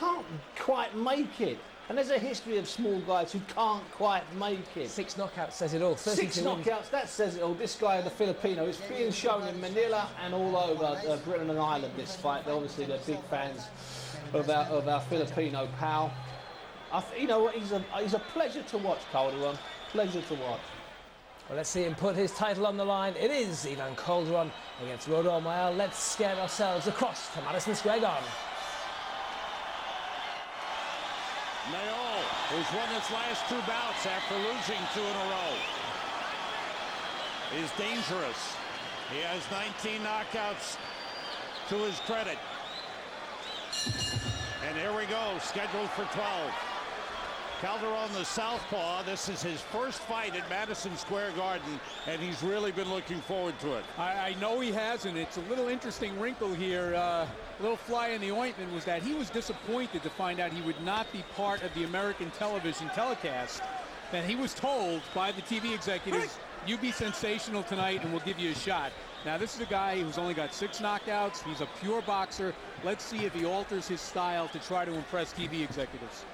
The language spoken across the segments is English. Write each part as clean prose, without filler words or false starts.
can't quite make it. And there's a history of small guys who can't quite make it. 6 knockouts says it all. 6 knockouts, that says it all. This guy, the Filipino, is being shown in Manila and all over Britain and Ireland, this fight. Obviously, they're big fans of our Filipino pal. You know what, he's a pleasure to watch, Calderon. Pleasure to watch. Well, let's see him put his title on the line. It is Ivan Calderon against Rodel Mayol. Let's get ourselves across to Madison Square Garden. Mayol, who's won his last 2 bouts after losing 2 in a row, is dangerous. He has 19 knockouts to his credit. And here we go, scheduled for 12. Calderon, the southpaw, this is his first fight at Madison Square Garden, and he's really been looking forward to it. I know he has, and it's a little interesting wrinkle here. A little fly in the ointment was that he was disappointed to find out he would not be part of the American television telecast. And he was told by the TV executives, you be sensational tonight and we'll give you a shot. Now, this is a guy who's only got 6 knockouts. He's a pure boxer. Let's see if he alters his style to try to impress TV executives.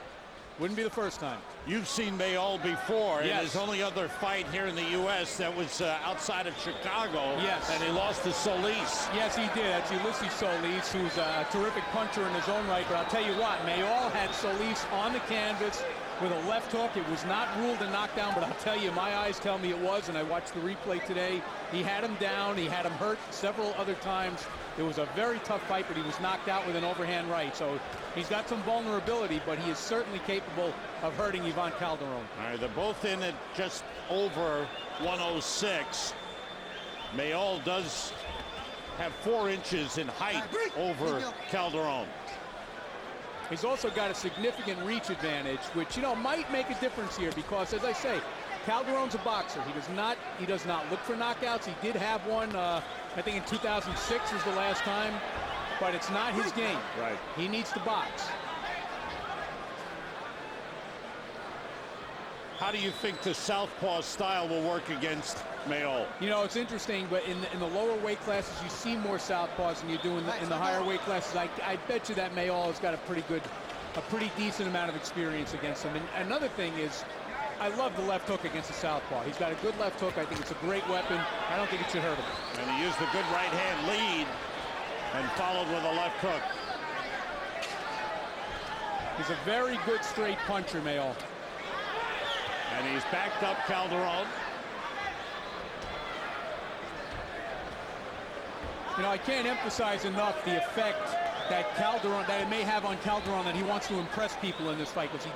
Wouldn't be the first time. You've seen Mayol before. Yes. In his only other fight here in the U.S. that was outside of Chicago. Yes. And he lost to Solis. Yes, he did. That's Ulysses Solis, who's a terrific puncher in his own right. But I'll tell you what, Mayol had Solis on the canvas with a left hook. It was not ruled a knockdown, but I'll tell you, my eyes tell me it was, and I watched the replay today. He had him down. He had him hurt several other times. It was a very tough fight, but he was knocked out with an overhand right. So he's got some vulnerability, but he is certainly capable of hurting Ivan Calderon. All right, they're both in at just over 106. Mayol does have 4 inches in height over Calderon. He's also got a significant reach advantage, which, you know, might make a difference here because, as I say, Calderon's a boxer. He does not look for knockouts. He did have one, I think in 2006 was the last time, but it's not his game. Right. He needs to box. How do you think the southpaw style will work against Mayol? You know, it's interesting, but in the lower weight classes, you see more southpaws than you do in the higher weight classes. I bet you that Mayol has got a pretty decent amount of experience against him. And another thing is, I love the left hook against the southpaw. He's got a good left hook. I think it's a great weapon. I don't think it should hurt him. And he used a good right hand lead and followed with a left hook. He's a very good straight puncher, Mayol. And he's backed up Calderon. You know, I can't emphasize enough the effect that it may have on Calderon, that he wants to impress people in this fight, because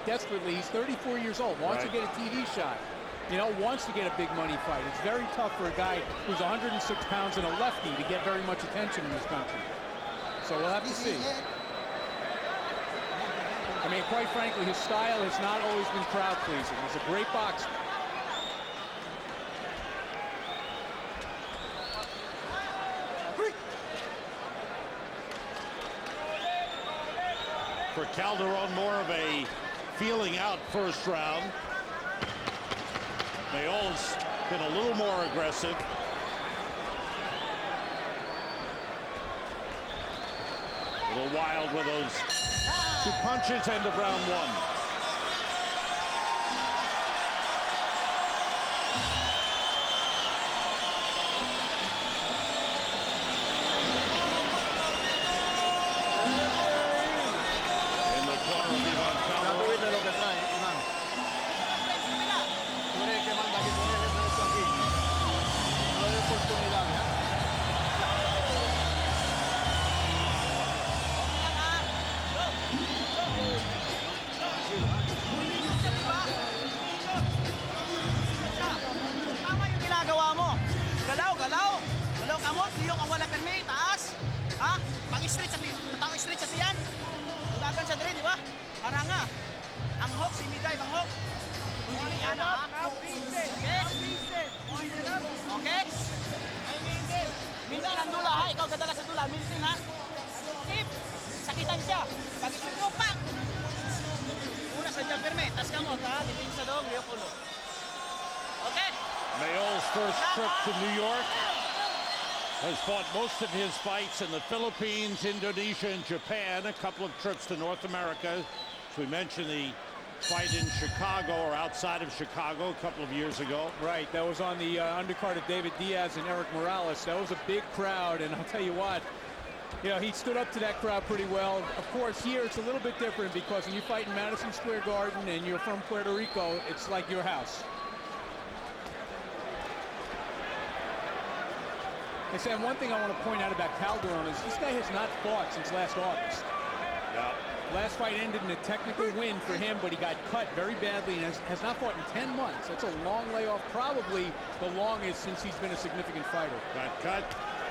he's 34 years old, wants to get a TV shot, you know, wants to get a big money fight. It's very tough for a guy who's 106 pounds and a lefty to get very much attention in this country. So we'll have to see. I mean, quite frankly, his style has not always been crowd-pleasing. He's a great boxer. For Calderon, more of a feeling out first round. Mayol's been a little more aggressive. A little wild with those 2 punches, end of round 1. Pang-stretch sa yan. Ulagan sa dali, di ba? Para nga. Ang hook, si Miday, bang hook. Yan ha. Okay? Mintin ang dula ha. Ikaw gadala sa dula. Mintin ha. Tip. Sakitan siya. Pag-stretch mo, pak. Una sa dyan, perme. Tas ka mo, ha. Ditin sa doon, liyo pulo. Okay? Mayol's first trip to New York. Has fought most of his fights in the Philippines, Indonesia, and Japan. A couple of trips to North America. As we mentioned, the fight in Chicago or outside of Chicago a couple of years ago. Right, that was on the undercard of David Diaz and Eric Morales. That was a big crowd, and I'll tell you what, you know, he stood up to that crowd pretty well. Of course, here it's a little bit different because when you fight in Madison Square Garden and you're from Puerto Rico, it's like your house. Hey, Sam, one thing I want to point out about Calderon is this guy has not fought since last August. Yeah. Last fight ended in a technical win for him, but he got cut very badly and has not fought in 10 months. That's a long layoff, probably the longest since he's been a significant fighter. Got cut.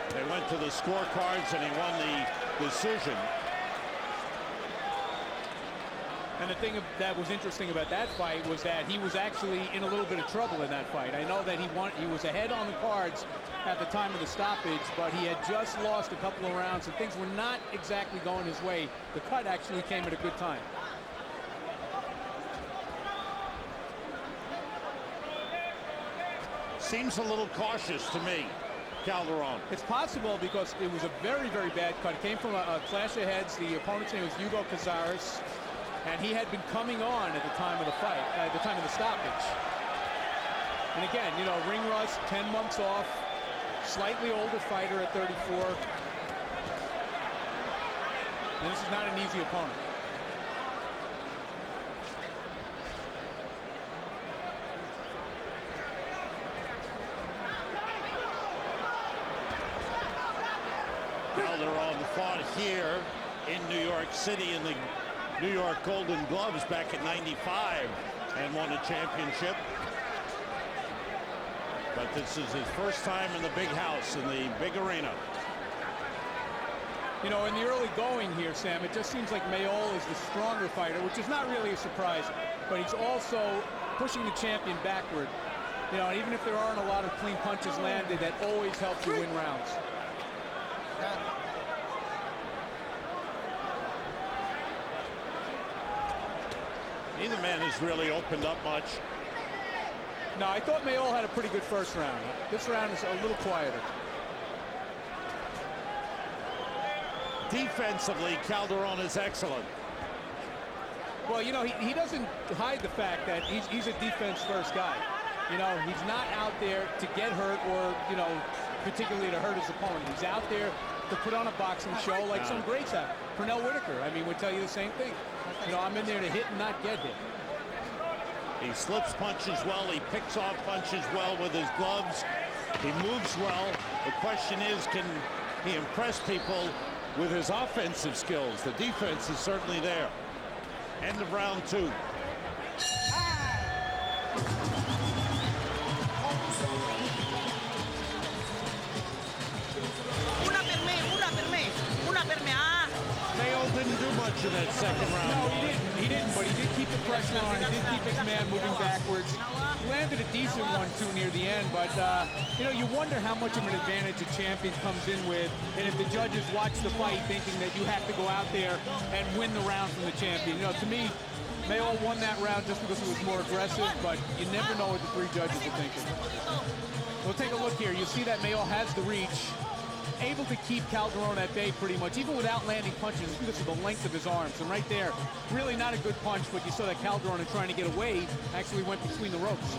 They went to the scorecards and he won the decision. And the thing that was interesting about that fight was that he was actually in a little bit of trouble in that fight. I know that he was ahead on the cards at the time of the stoppage, but he had just lost a couple of rounds and things were not exactly going his way. The cut actually came at a good time. Seems a little cautious to me, Calderon. It's possible because it was a very, very bad cut. It came from a clash of heads. The opponent's name was Hugo Cazares, and he had been coming on at the time of the fight, at the time of the stoppage. And again, you know, ring rust, 10 months off, slightly older fighter at 34. And this is not an easy opponent. Calderon fought here in New York City in the New York Golden Gloves back in '95 and won a championship. But this is his first time in the big house, in the big arena. You know, in the early going here, Sam, it just seems like Mayol is the stronger fighter, which is not really a surprise, but he's also pushing the champion backward. You know, even if there aren't a lot of clean punches landed, that always helps you win rounds. Neither man has really opened up much. No, I thought Mayol had a pretty good first round. This round is a little quieter. Defensively, Calderon is excellent. Well, you know, he doesn't hide the fact that he's a defense-first guy. You know, he's not out there to get hurt or, you know, particularly to hurt his opponent. He's out there to put on a boxing show like some greats have. Pernell Whitaker, I mean, would tell you the same thing. You know, I'm in there to hit and not get hit. He slips punches well. He picks off punches well with his gloves. He moves well. The question is, can he impress people with his offensive skills? The defense is certainly there. End of round 2. Mayol didn't do much in that second round. No, he didn't, but he did keep the pressure on. He did keep his man moving backwards. He landed a decent one, too, near the end, but, you know, you wonder how much of an advantage a champion comes in with, and if the judges watch the fight thinking that you have to go out there and win the round from the champion. You know, to me, Mayol won that round just because it was more aggressive, but you never know what the 3 judges are thinking. We'll take a look here. You see that Mayol has the reach, able to keep Calderon at bay pretty much, even without landing punches because of the length of his arms. And right there, really not a good punch, but you saw that Calderon, in trying to get away, actually went between the ropes.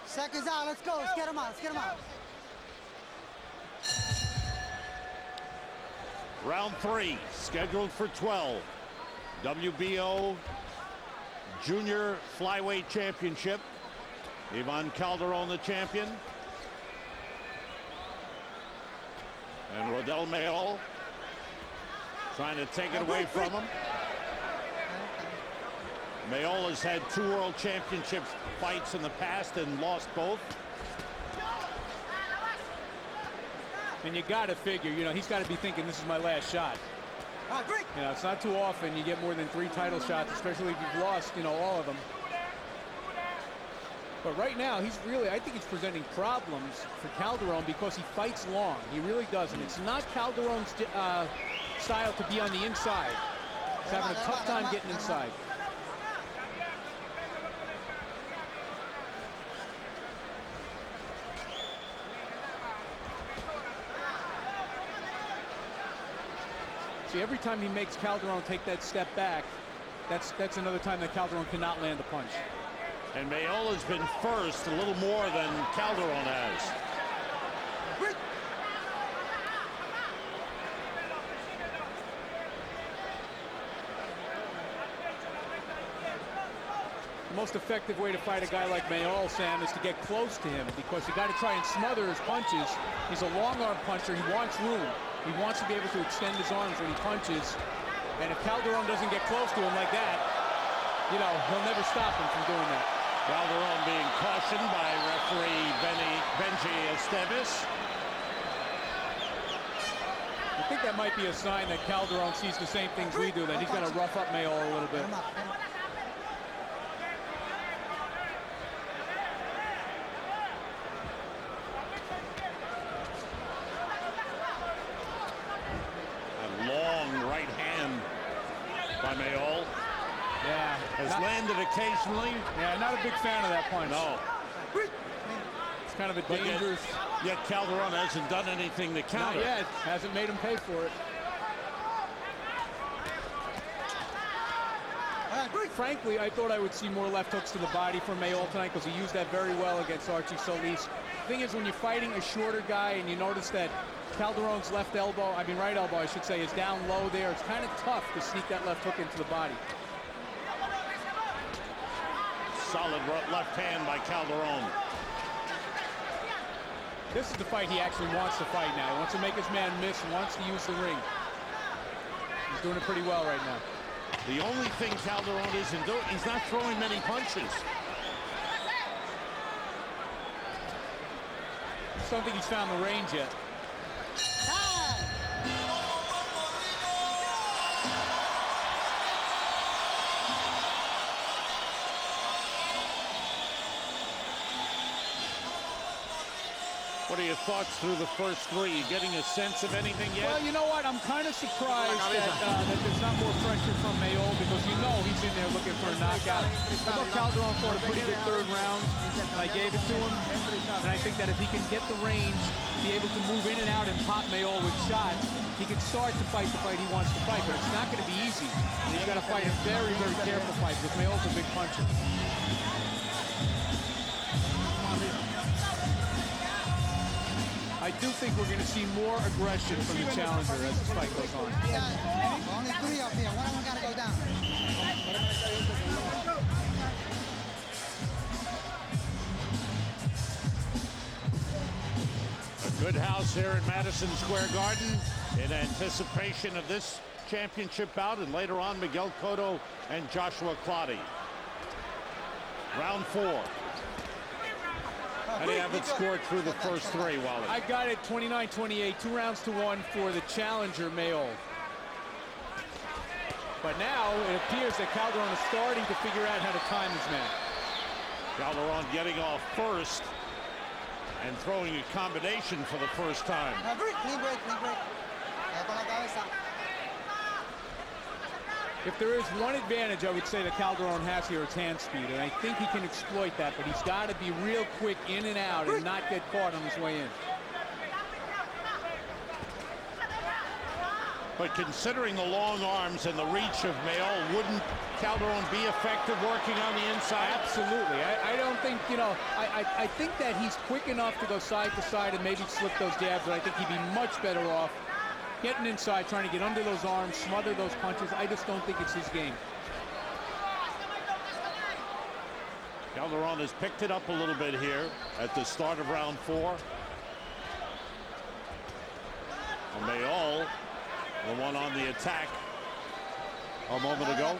Seconds out, let's go, let's get him out, let's get him out. Round 3, scheduled for 12. WBO Junior Flyweight Championship. Ivan Calderon, the champion. And Rodel Mayol trying to take it away from him. Mayol has had 2 World Championship fights in the past and lost both. And you got to figure, you know, he's got to be thinking this is my last shot. You know, it's not too often you get more than 3 title shots, especially if you've lost, you know, all of them. But right now, he's really, I think he's presenting problems for Calderon because he fights long. He really does. And it's not Calderon's style to be on the inside. He's having a tough time getting inside. See, every time he makes Calderon take that step back, that's another time that Calderon cannot land a punch. And Mayol has been first a little more than Calderon has. The most effective way to fight a guy like Mayol, Sam, is to get close to him, because you got to try and smother his punches. He's a long arm puncher. He wants room. He wants to be able to extend his arms when he punches. And if Calderon doesn't get close to him like that, you know, he'll never stop him from doing that. Calderon being cautioned by referee Benji Esteves. I think that might be a sign that Calderon sees the same things we do, that he's going to rough up Mayol a little bit. Mayol. Yeah. Has landed occasionally. Yeah, not a big fan of that punch. No. It's kind of a dangerous. Yet Calderon hasn't done anything to counter. Not yet. Hasn't made him pay for it. Frankly, I thought I would see more left hooks to the body from Mayol tonight, because he used that very well against Archie Solis. The thing is, when you're fighting a shorter guy and you notice that Calderon's right elbow, I should say, is down low there, it's kind of tough to sneak that left hook into the body. Solid left hand by Calderon. This is the fight he actually wants to fight now. He wants to make his man miss, wants to use the ring. He's doing it pretty well right now. The only thing Calderon isn't doing, he's not throwing many punches. Just don't think he's found the range yet. What are your thoughts through the first three? You getting a sense of anything yet? Well, you know what? I'm kind of surprised that there's not more pressure from Mayol, because you know he's in there looking for a knockout. I thought Calderon fought a pretty good third round, and I gave it to him. And I think that if he can get the range, be able to move in and out and pop Mayol with shots, he can start to fight the fight he wants to fight. But it's not going to be easy. He's got to fight a very, very careful fight, because Mayol's a big puncher. I do think we're going to see more aggression from the challenger as this fight goes on. Only three up here. One of them got to go down. A good house here at Madison Square Garden in anticipation of this championship bout, and later on Miguel Cotto and Joshua Clottey. Round 4. How do you have it scored through the first three, Wally? I got it 29-28, 2 rounds to 1 for the challenger, Mayol. But now it appears that Calderon is starting to figure out how to time his man. Calderon getting off first and throwing a combination for the first time. Clean break, clean break. If there is one advantage I would say that Calderon has here, it's hand speed, and I think he can exploit that, but he's got to be real quick in and out and not get caught on his way in. But considering the long arms and the reach of Mayol, wouldn't Calderon be effective working on the inside? Absolutely. I don't think, you know, I think that he's quick enough to go side to side and maybe slip those jabs, but I think he'd be much better off getting inside, trying to get under those arms, smother those punches. I just don't think it's his game. Calderon has picked it up a little bit here at the start of round 4. And Mayol, the one on the attack a moment ago.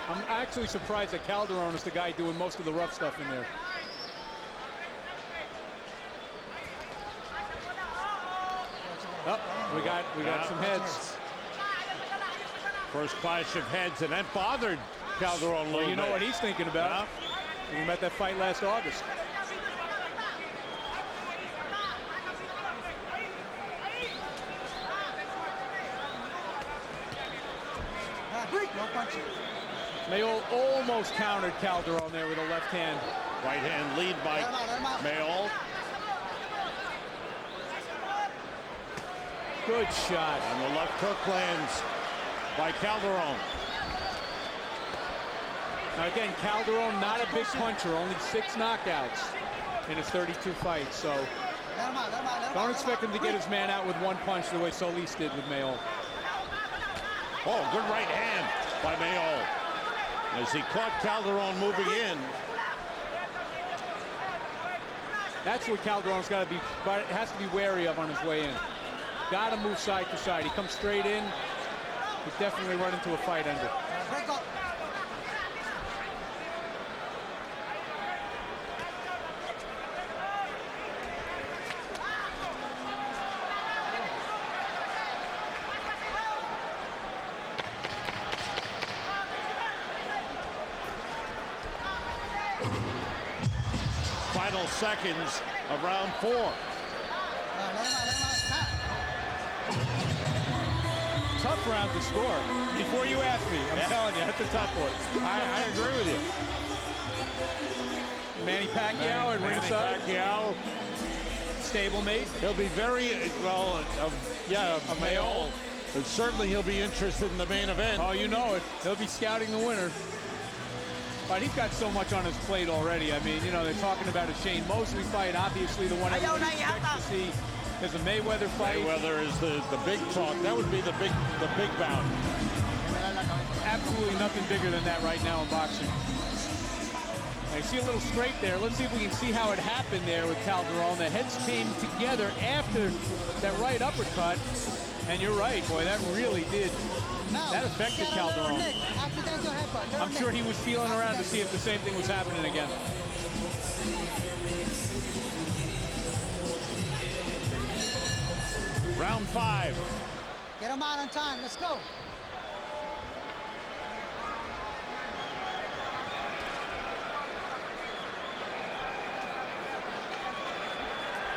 I'm actually surprised that Calderon is the guy doing most of the rough stuff in there. Oh, we got some heads. First clash of heads, and that bothered Calderon a little bit. You know what he's thinking about? We met that fight last August. Mayol almost countered Calderon there with a left hand. Right hand lead by Mayol. Good shot. And the left hook lands by Calderon. Now again, Calderon not a big puncher, only 6 knockouts in his 32 fights. So don't expect him to get his man out with 1 punch the way Solis did with Mayol. Oh, good right hand by Mayol as he caught Calderon moving in. That's what Calderon's got to be, but has to be wary of on his way in. Got to move side to side. He comes straight in. He'll definitely run into a fight under. Break up. Final seconds of round 4. Tough round to score. Before you ask me, I'm telling you, that's a tough one. I agree with you. Manny Pacquiao at ringside. Pacquiao. Stablemate. He'll be very, well, of Mayol. But certainly he'll be interested in the main event. Oh, you know it. He'll be scouting the winner. But he's got so much on his plate already. I mean, you know, they're talking about a Shane Mosley fight. Obviously, the one everyone expects to see is a Mayweather fight. Mayweather is the big talk. That would be the big bout. Absolutely nothing bigger than that right now in boxing. I see a little scrape there. Let's see if we can see how it happened there with Calderon. The heads came together after that right uppercut. And you're right, boy, that really did. That affected Calderon. I'm sure he was feeling around to see if the same thing was happening again. Round 5. Get him out on time. Let's go.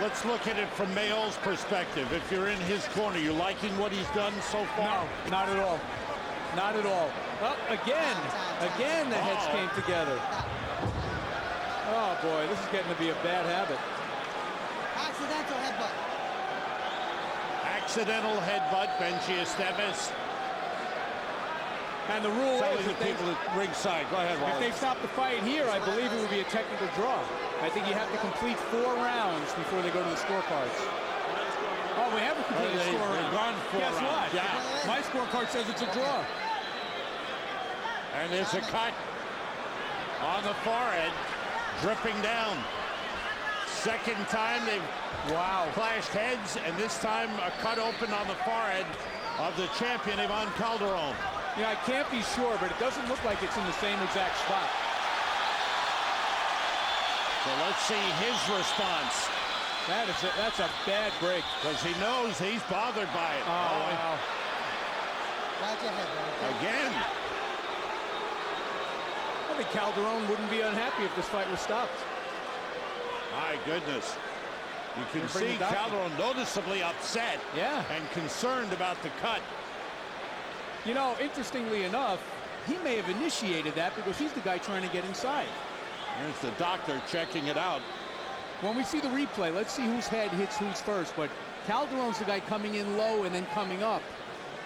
Let's look at it from Mayol's perspective. If you're in his corner, you liking what he's done so far? No, not at all. Not at all. Well, again, the heads came together. Oh, boy, this is getting to be a bad habit. Accidental headbutt. Accidental headbutt, Benji Esteves. And the rule Telling is the people at ringside. Go ahead, if Wally. they stop the fight here, I believe it would be a technical draw. I think you have to complete 4 rounds before they go to the scorecards. Oh, we haven't completed the score. They've gone 4 Guess rounds. what? Yeah. My scorecard says it's a draw. And there's a cut on the forehead, dripping down. Second time they've clashed heads, and this time a cut open on the forehead of the champion, Ivan Calderon. Yeah, I can't be sure, but it doesn't look like it's in the same exact spot. So let's see his response. That's a bad break. Because he knows he's bothered by it. Oh, wow. Right your head, brother. Again. I think Calderon wouldn't be unhappy if this fight was stopped. My goodness. You can Bring see the doctor. Calderon noticeably upset Yeah. and concerned about the cut. You know, interestingly enough, he may have initiated that because he's the guy trying to get inside. There's the doctor checking it out. When we see the replay, let's see whose head hits who's first. But Calderon's the guy coming in low and then coming up.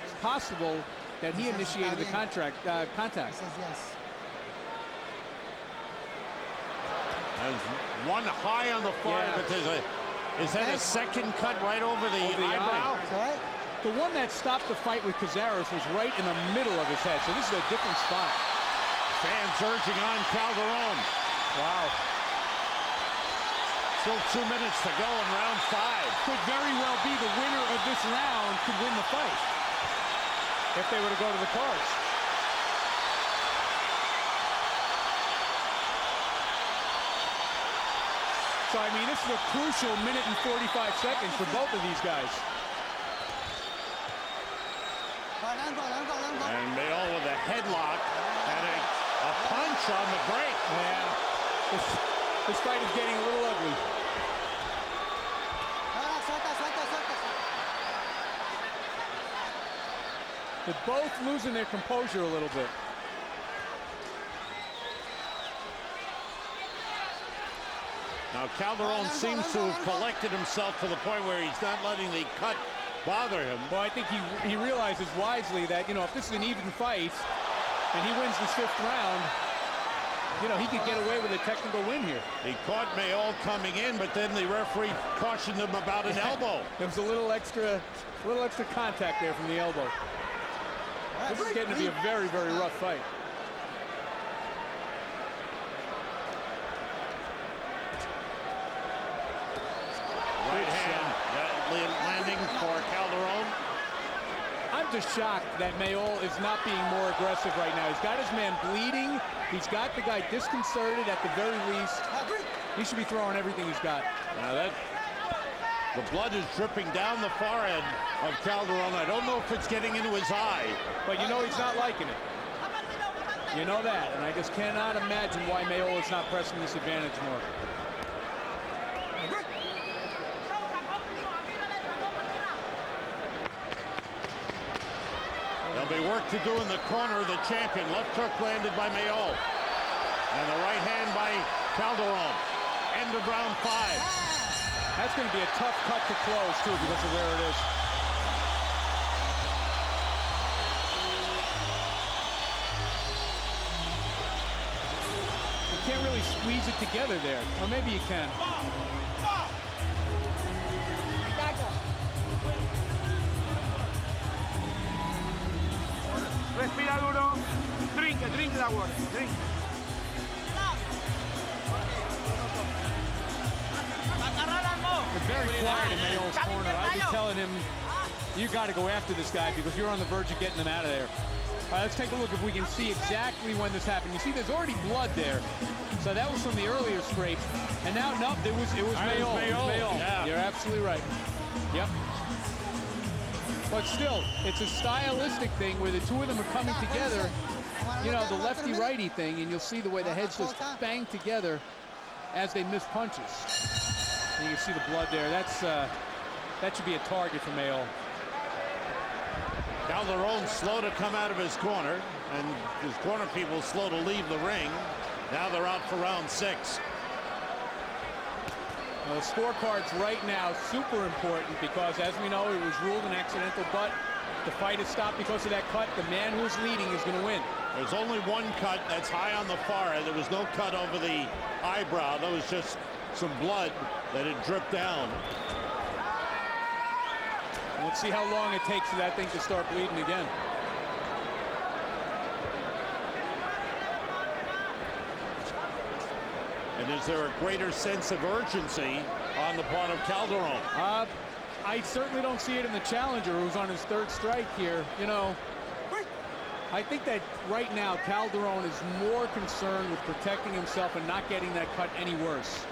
It's possible that he initiated the contact. He says yes. There's one high on the forehead, Yeah. but is that a second cut right over the eyebrow? It's all right? The one that stopped the fight with Cazares was right in the middle of his head, so this is a different spot. Fans urging on Calderon. Wow. Still 2 minutes to go in round 5. Could very well be the winner of this round could win the fight if they were to go to the cards. So, I mean, this is a crucial minute and 45 seconds for both of these guys. And Mayol with a headlock and a punch on the break. Yeah. This fight is getting a little ugly. They're both losing their composure a little bit. Now Calderon seems to have collected himself to the point where he's not letting the cut bother him. Well, I think he realizes wisely that, you know, if this is an even fight and he wins this 5th round, you know, he could get away with a technical win here. He caught Mayol coming in, but then the referee cautioned him about an elbow. There was a little extra contact there from the elbow. This is getting to be a very, very rough fight. Right hand landing for Calderon. I'm just shocked that Mayol is not being more aggressive right now. He's got his man bleeding. He's got the guy disconcerted at the very least. He should be throwing everything he's got. Now the blood is dripping down the forehead of Calderon. I don't know if it's getting into his eye. But you know he's not liking it. You know that. And I just cannot imagine why Mayol is not pressing this advantage more. There'll be work to do in the corner. The champion. Left hook landed by Mayol. And the right hand by Calderon. End of round 5. That's going to be a tough cut to close, too, because of where it is. You can't really squeeze it together there. Or maybe you can. Respira duro. Drink that water. Drink. Very quiet in Mayol's corner. I'd be telling him, you got to go after this guy because you're on the verge of getting him out of there. All right, let's take a look if we can see exactly when this happened. You see, there's already blood there. So that was from the earlier scrape. And now, no, it was Mayol. Mayol. Yeah. You're absolutely right. Yep. But still, it's a stylistic thing where the two of them are coming together. You know, the lefty-righty thing, and you'll see the way the heads just bang together as they miss punches. And you can see the blood there. That should be a target for Mayol. Calderon slow to come out of his corner, and his corner people slow to leave the ring. Now they're out for round 6. Well, the scorecards right now super important because, as we know, it was ruled an accidental butt. The fight is stopped because of that cut. The man who's leading is going to win. There's only one cut that's high on the forehead. There was no cut over the eyebrow. That was just some blood that had dripped down. Let's see how long it takes for that thing to start bleeding again. And is there a greater sense of urgency on the part of Calderon? I certainly don't see it in the challenger who's on his 3rd strike here. You know, I think that right now Calderon is more concerned with protecting himself and not getting that cut any worse.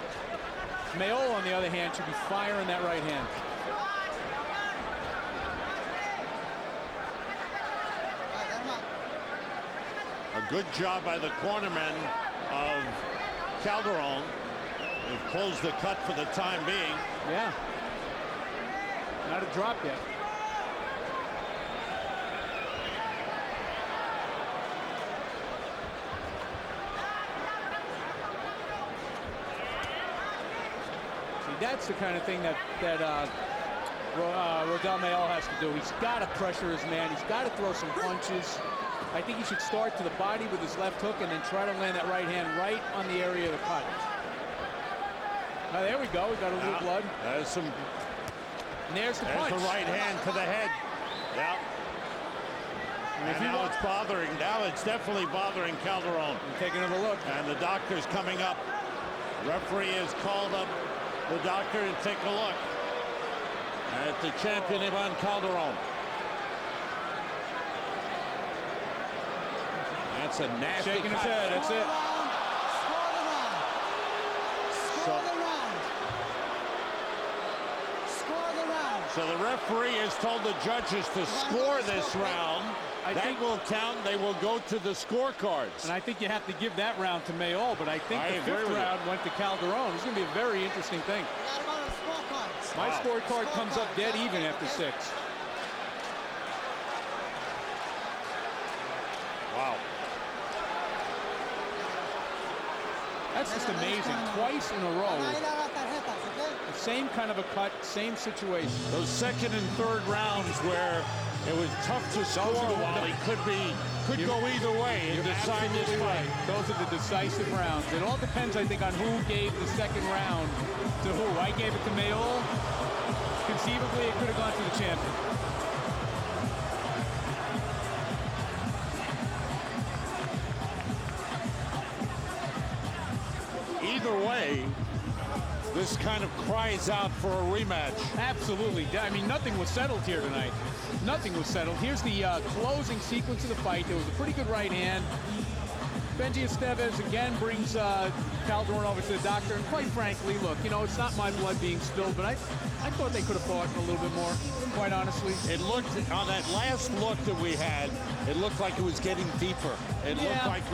Mayol, on the other hand, should be firing that right hand. A good job by the cornermen of Calderon. They've closed the cut for the time being. Yeah. Not a drop yet. See, that's the kind of thing that Rodel Mayol has to do. He's got to pressure his man. He's got to throw some punches. I think he should start to the body with his left hook and then try to land that right hand right on the area of the cut. Now, there we go. We got a little blood. There's some. And there's the punch. There's the right hand to the head. Yeah. And now it's bothering. Now it's definitely bothering Calderon. Take another look. And the doctor's coming up. Referee has called up the doctor to take a look at the champion Ivan Calderon. That's a nasty shaking his head. That's it. So the referee has told the judges to score this round. That will count. They will go to the scorecards. And I think you have to give that round to Mayol, but I think the 5th round went to Calderon. It's going to be a very interesting thing. My scorecard comes up dead even after 6. Wow. That's just amazing. Twice in a row. A same kind of a cut, same situation. Those second and third rounds where it was tough to score while he could go either way and decide this fight. Those are the decisive rounds. It all depends, I think, on who gave the second round to who. I gave it to Mayol. Conceivably, it could have gone to the champion. Either way, this kind of cries out for a rematch. Absolutely. I mean, nothing was settled here tonight. Nothing was settled. Here's the closing sequence of the fight. There was a pretty good right hand. Benji Estevez again brings Calderon over to the doctor. And quite frankly, look, you know, it's not my blood being spilled, but I thought they could have fought a little bit more, quite honestly. It looked, on that last look that we had, it looked like it was getting deeper. It looked like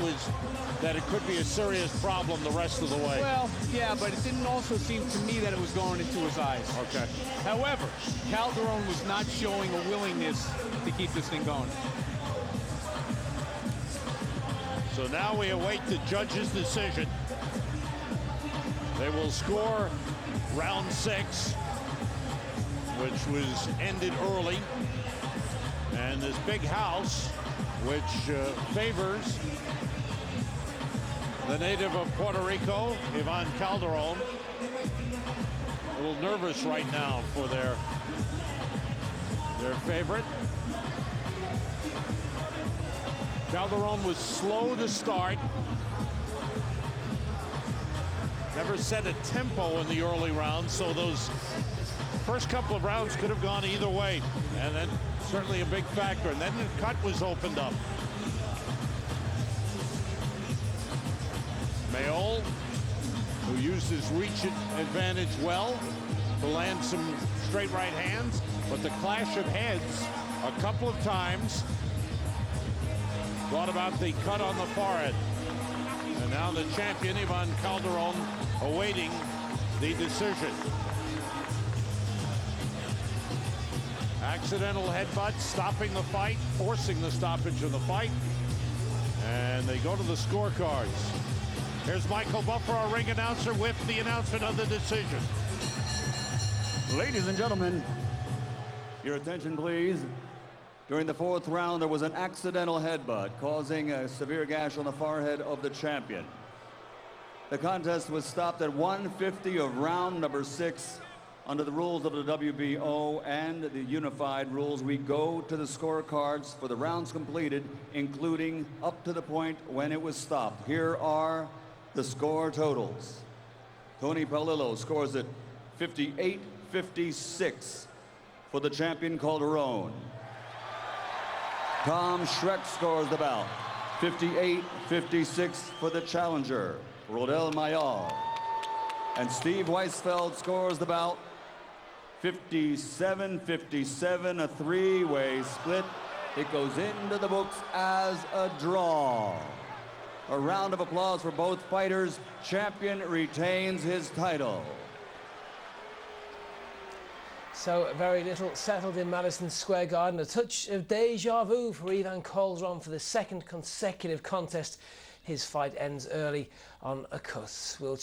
that it could be a serious problem the rest of the way. Well, yeah, but it didn't also seem to me that it was going into his eyes. Okay. However, Calderon was not showing a willingness to keep this thing going. So now we await the judge's decision. They will score round 6, which was ended early. And this big house, which favors the native of Puerto Rico, Ivan Calderon. A little nervous right now for their favorite. Calderon was slow to start. Never set a tempo in the early rounds, so those first couple of rounds could have gone either way. And then certainly a big factor. And then the cut was opened up. Mayol, who used his reach advantage well to land some straight right hands, but the clash of heads a couple of times brought about the cut on the forehead. And now the champion, Ivan Calderon, awaiting the decision. Accidental headbutt, stopping the fight, forcing the stoppage of the fight. And they go to the scorecards. Here's Michael Buffer, our ring announcer, with the announcement of the decision. Ladies and gentlemen, your attention, please. During the 4th round, there was an accidental headbutt causing a severe gash on the forehead of the champion. The contest was stopped at 1:50 of round number 6. Under the rules of the WBO and the unified rules, we go to the scorecards for the rounds completed, including up to the point when it was stopped. Here are the score totals. Tony Paolillo scores it 58-56 for the champion Calderon. Tom Schreck scores the bout, 58-56 for the challenger, Rodel Mayol. And Steve Weisfeld scores the bout, 57-57, a 3-way split. It goes into the books as a draw. A round of applause for both fighters. Champion retains his title. So very little settled in Madison Square Garden. A touch of deja vu for Ivan Calderon for the 2nd consecutive contest. His fight ends early on a cut. We'll